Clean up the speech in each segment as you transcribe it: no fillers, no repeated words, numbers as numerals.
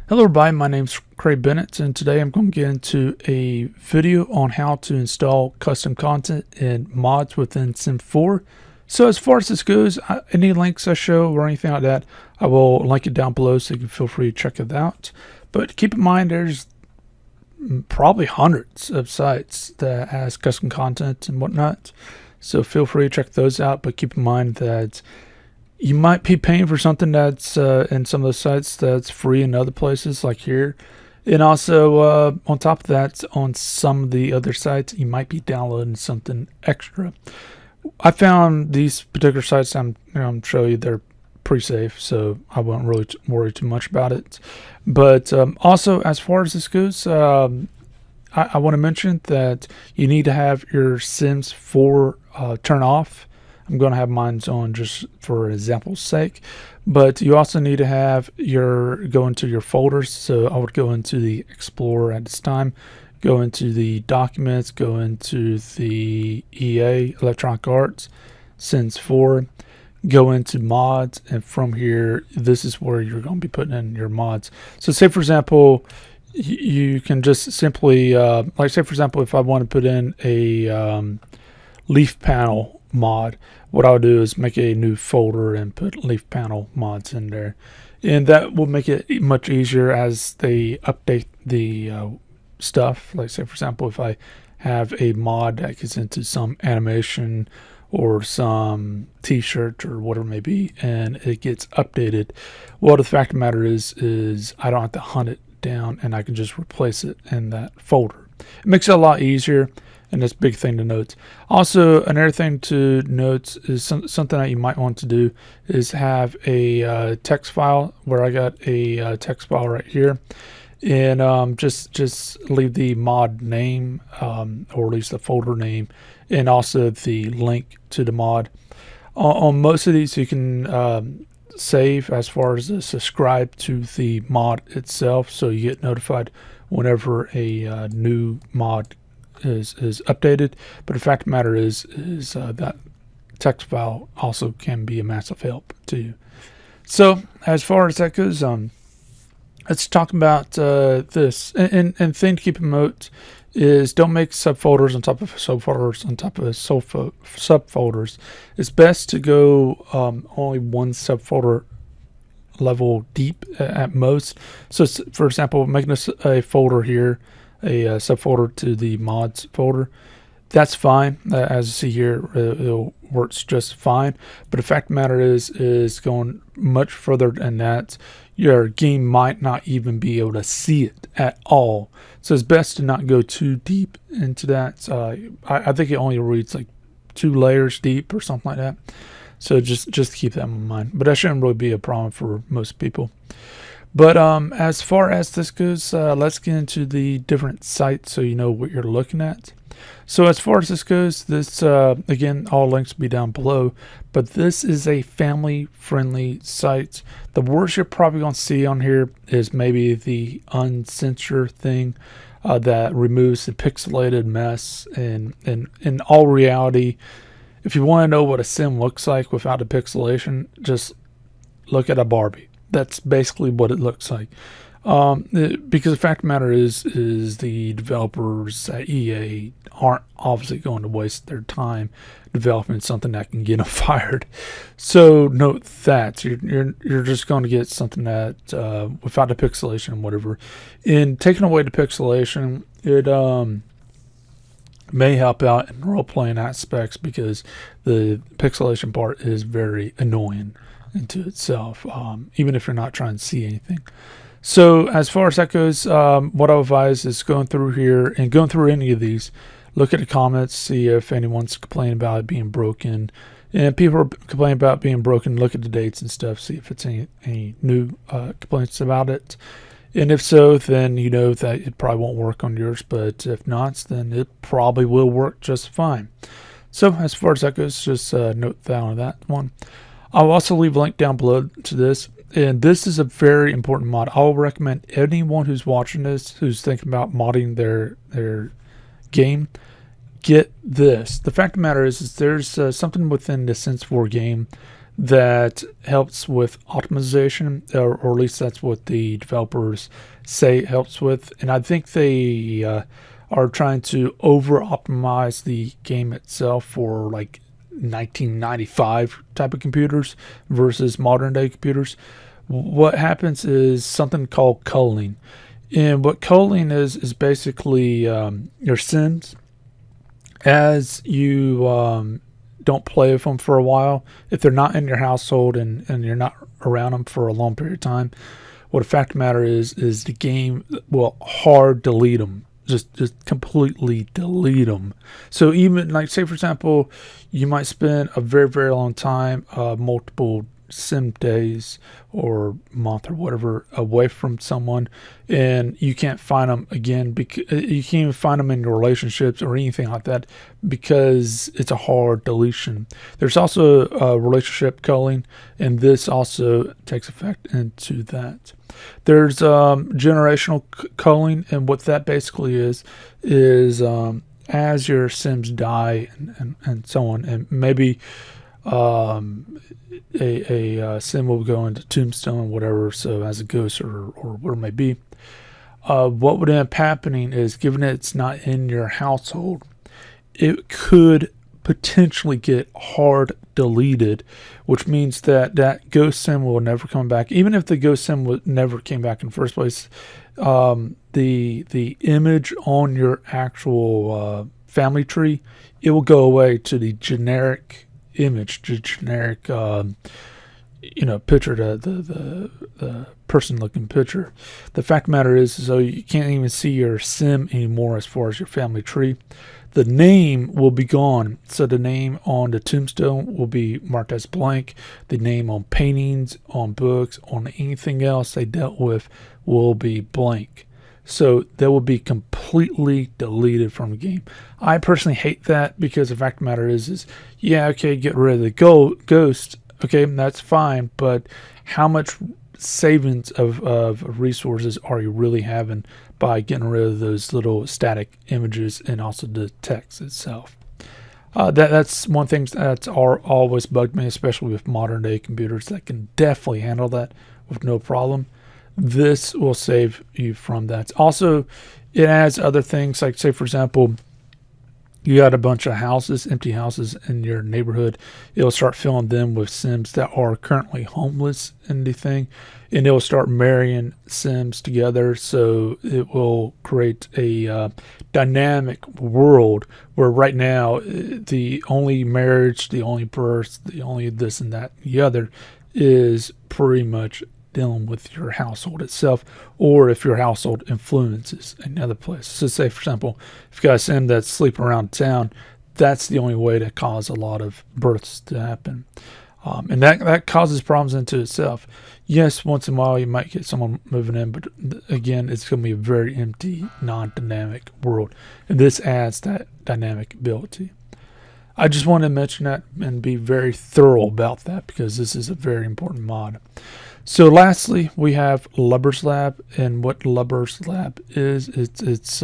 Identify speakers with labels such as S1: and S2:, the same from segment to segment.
S1: Hello everybody, my name's Craig Bennett, and today I'm going to get into a video on how to install custom content and mods within Sim 4. So as far as this goes, any links I show or anything like that, I will link it down below so you can feel free to check it out. But keep in mind there's probably hundreds of sites that has custom content and whatnot. So feel free to check those out, but keep in mind that you might be paying for something that's in some of those sites that's free in other places like here. And also on top of that, on some of the other sites, you might be downloading something extra. I found these particular sites I'm going to show you, they're pretty safe, so I won't really worry too much about it. But also, as far as this goes, I want to mention that you need to have your Sims 4 turn off. I'm going to have mine on just for example's sake, but you also need to have go into your folders. So I would go into the Explorer at this time, go into the documents, go into the EA, Electronic Arts, Sims 4, go into mods, and from here, this is where you're going to be putting in your mods. So say for example, you can just simply, like say for example, if I want to put in a leaf panel mod, what I'll do is make a new folder and put leaf panel mods in there, and that will make it much easier as they update the stuff. Like say for example, if I have a mod that gets into some animation or some t-shirt or whatever it may be, and it gets updated, well, the fact of the matter is I don't have to hunt it down, and I can just replace it in that folder. It makes it a lot easier, and that's a big thing to note. Also, another thing to note is something that you might want to do is have a text file, where I got a text file right here, and just leave the mod name, or at least the folder name, and also the link to the mod. On most of these, you can save as far as subscribe to the mod itself, so you get notified whenever a new mod is updated. But the fact of the matter is that text file also can be a massive help to you. So as far as that goes, let's talk about this. And thing to keep in note is don't make subfolders on top of subfolders on top of subfolders. It's best to go only one subfolder level deep at most. So for example, making a folder here, a subfolder to the mods folder, that's fine. As you see here, it works just fine. But the fact of the matter is going much further than that, your game might not even be able to see it at all. So it's best to not go too deep into that. I think it only reads like 2 layers deep or something like that. So just keep that in mind. But that shouldn't really be a problem for most people. But as far as this goes, let's get into the different sites so you know what you're looking at. So as far as this goes, this again, all links will be down below, but this is a family-friendly site. The worst you're probably going to see on here is maybe the uncensor thing that removes the pixelated mess. And in all reality, if you want to know what a sim looks like without the pixelation, just look at a Barbie. That's basically what it looks like. Because the fact of the matter is the developers at EA aren't obviously going to waste their time developing something that can get them fired. So note that you're just going to get something that without the pixelation and whatever. In taking away the pixelation, it may help out in role-playing aspects, because the pixelation part is very annoying into itself, even if you're not trying to see anything. So as far as that goes, what I advise is going through here and going through any of these, look at the comments, see if anyone's complaining about it being broken. And if people are complaining about being broken, look at the dates and stuff, see if it's any new complaints about it. And if so, then you know that it probably won't work on yours, but if not, then it probably will work just fine. So as far as that goes, just note down on that one. I'll also leave a link down below to this, and this is a very important mod. I'll recommend anyone who's watching this, who's thinking about modding their game, get this. The fact of the matter is there's something within the Sims 4 game that helps with optimization, or at least that's what the developers say it helps with. And I think they are trying to over optimize the game itself for like 1995 type of computers versus modern day computers. What happens is something called culling. And what culling is basically your Sims, as you don't play with them for a while, if they're not in your household and you're not around them for a long period of time, what the fact of the matter is the game will hard delete them. Just completely delete them. So even like, say for example, you might spend a very, very long time, multiple sim days or month or whatever away from someone, and you can't find them again because you can't even find them in your relationships or anything like that, because it's a hard deletion. There's also a relationship culling, and this also takes effect into that. There's generational culling, and what that basically is as your Sims die and so on, and maybe a sim will go into tombstone, whatever, so as a ghost or whatever it may be. What would end up happening is, given that it's not in your household, it could potentially get hard deleted, which means that that ghost sim will never come back. Even if the ghost sim never came back in the first place, the image on your actual family tree, it will go away to the generic image, the generic picture, the person looking picture. The fact of the matter is, so you can't even see your sim anymore as far as your family tree. The name will be gone. So the name on the tombstone will be marked as blank. The name on paintings, on books, on anything else they dealt with will be blank. So they will be completely deleted from the game. I personally hate that, because the fact of the matter is yeah, okay, get rid of the ghost. Okay, that's fine. But how much savings of resources are you really having by getting rid of those little static images and also the text itself? That's one thing that's always bugged me, especially with modern day computers that can definitely handle that with no problem. This will save you from that. Also, it adds other things, like, say for example, you got a bunch of houses, empty houses in your neighborhood. It'll start filling them with Sims that are currently homeless and the thing, and it'll start marrying Sims together. So it will create a dynamic world where right now the only marriage, the only birth, the only this and that, and the other is pretty much dealing with your household itself, or if your household influences another place. So say for example, if you got a sim that's sleeping around town, that's the only way to cause a lot of births to happen. And that causes problems into itself. Yes, once in a while you might get someone moving in, but again, it's going to be a very empty, non-dynamic world, and this adds that dynamic ability. I just wanted to mention that and be very thorough about that, because this is a very important mod. So lastly, we have Lubbers Lab, and what Lubbers Lab is, it's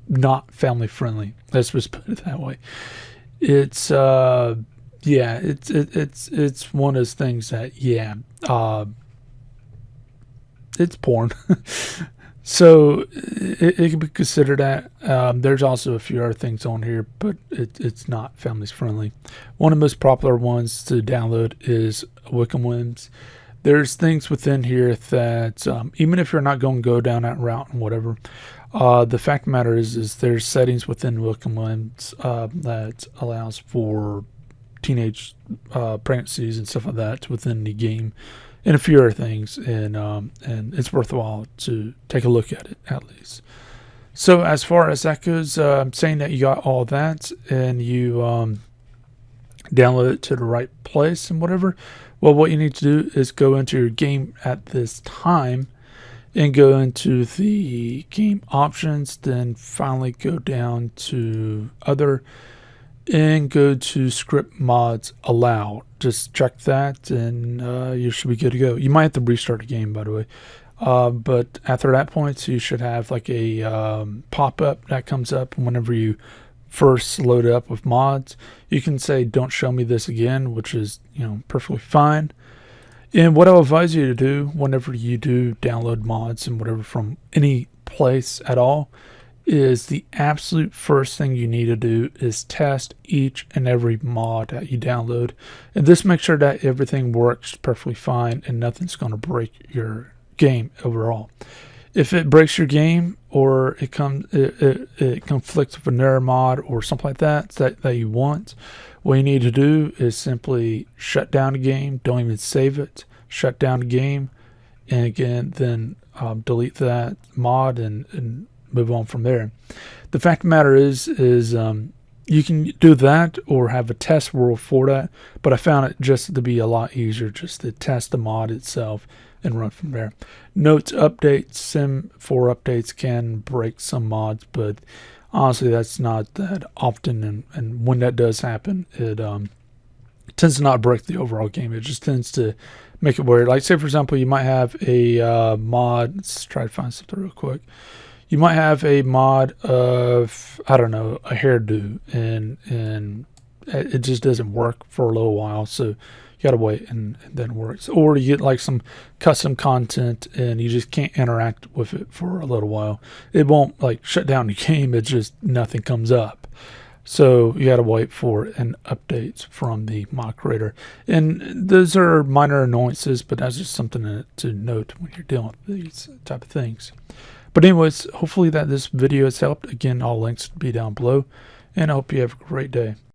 S1: not family friendly. Let's just put it that way. It's it's one of those things that it's porn. So it can be considered that. There's also a few other things on here, but it's not family friendly. One of the most popular ones to download is WickedWims. There's things within here that even if you're not going to go down that route and whatever, the fact of the matter is there's settings within WickedWims that allows for teenage pregnancies and stuff like that within the game, and a few other things, and it's worthwhile to take a look at it at least. So as far as that goes, saying that you got all that and you download it to the right place and whatever, well, what you need to do is go into your game at this time and go into the game options, then finally go down to other and go to script mods allow. Just check that and you should be good to go. You might have to restart the game, by the way, but after that point you should have like a pop-up that comes up whenever you first load up with mods. You can say don't show me this again, which is perfectly fine. And what I'll advise you to do whenever you do download mods and whatever from any place at all is the absolute first thing you need to do is test each and every mod that you download, and this makes sure that everything works perfectly fine and nothing's going to break your game overall. If it breaks your game or it conflicts with another mod or something like that you want, what you need to do is simply shut down the game. Don't even save it. Shut down the game, and again, then delete that mod and move on from there. The fact of the matter is you can do that or have a test world for that, but I found it just to be a lot easier just to test the mod itself and run from there. Note updates, Sim 4 updates can break some mods, but honestly that's not that often, and when that does happen, it tends to not break the overall game. It just tends to make it weird. Like say for example, you might have a mod, let's try to find something real quick. You might have a mod of, I don't know, a hairdo, and it just doesn't work for a little while, so you gotta wait and then it works. Or you get like some custom content and you just can't interact with it for a little while. It won't like shut down the game, it just nothing comes up. So you gotta wait for an update from the mod creator. And those are minor annoyances, but that's just something to note when you're dealing with these type of things. But anyways, hopefully that this video has helped. Again, all links will be down below, and I hope you have a great day.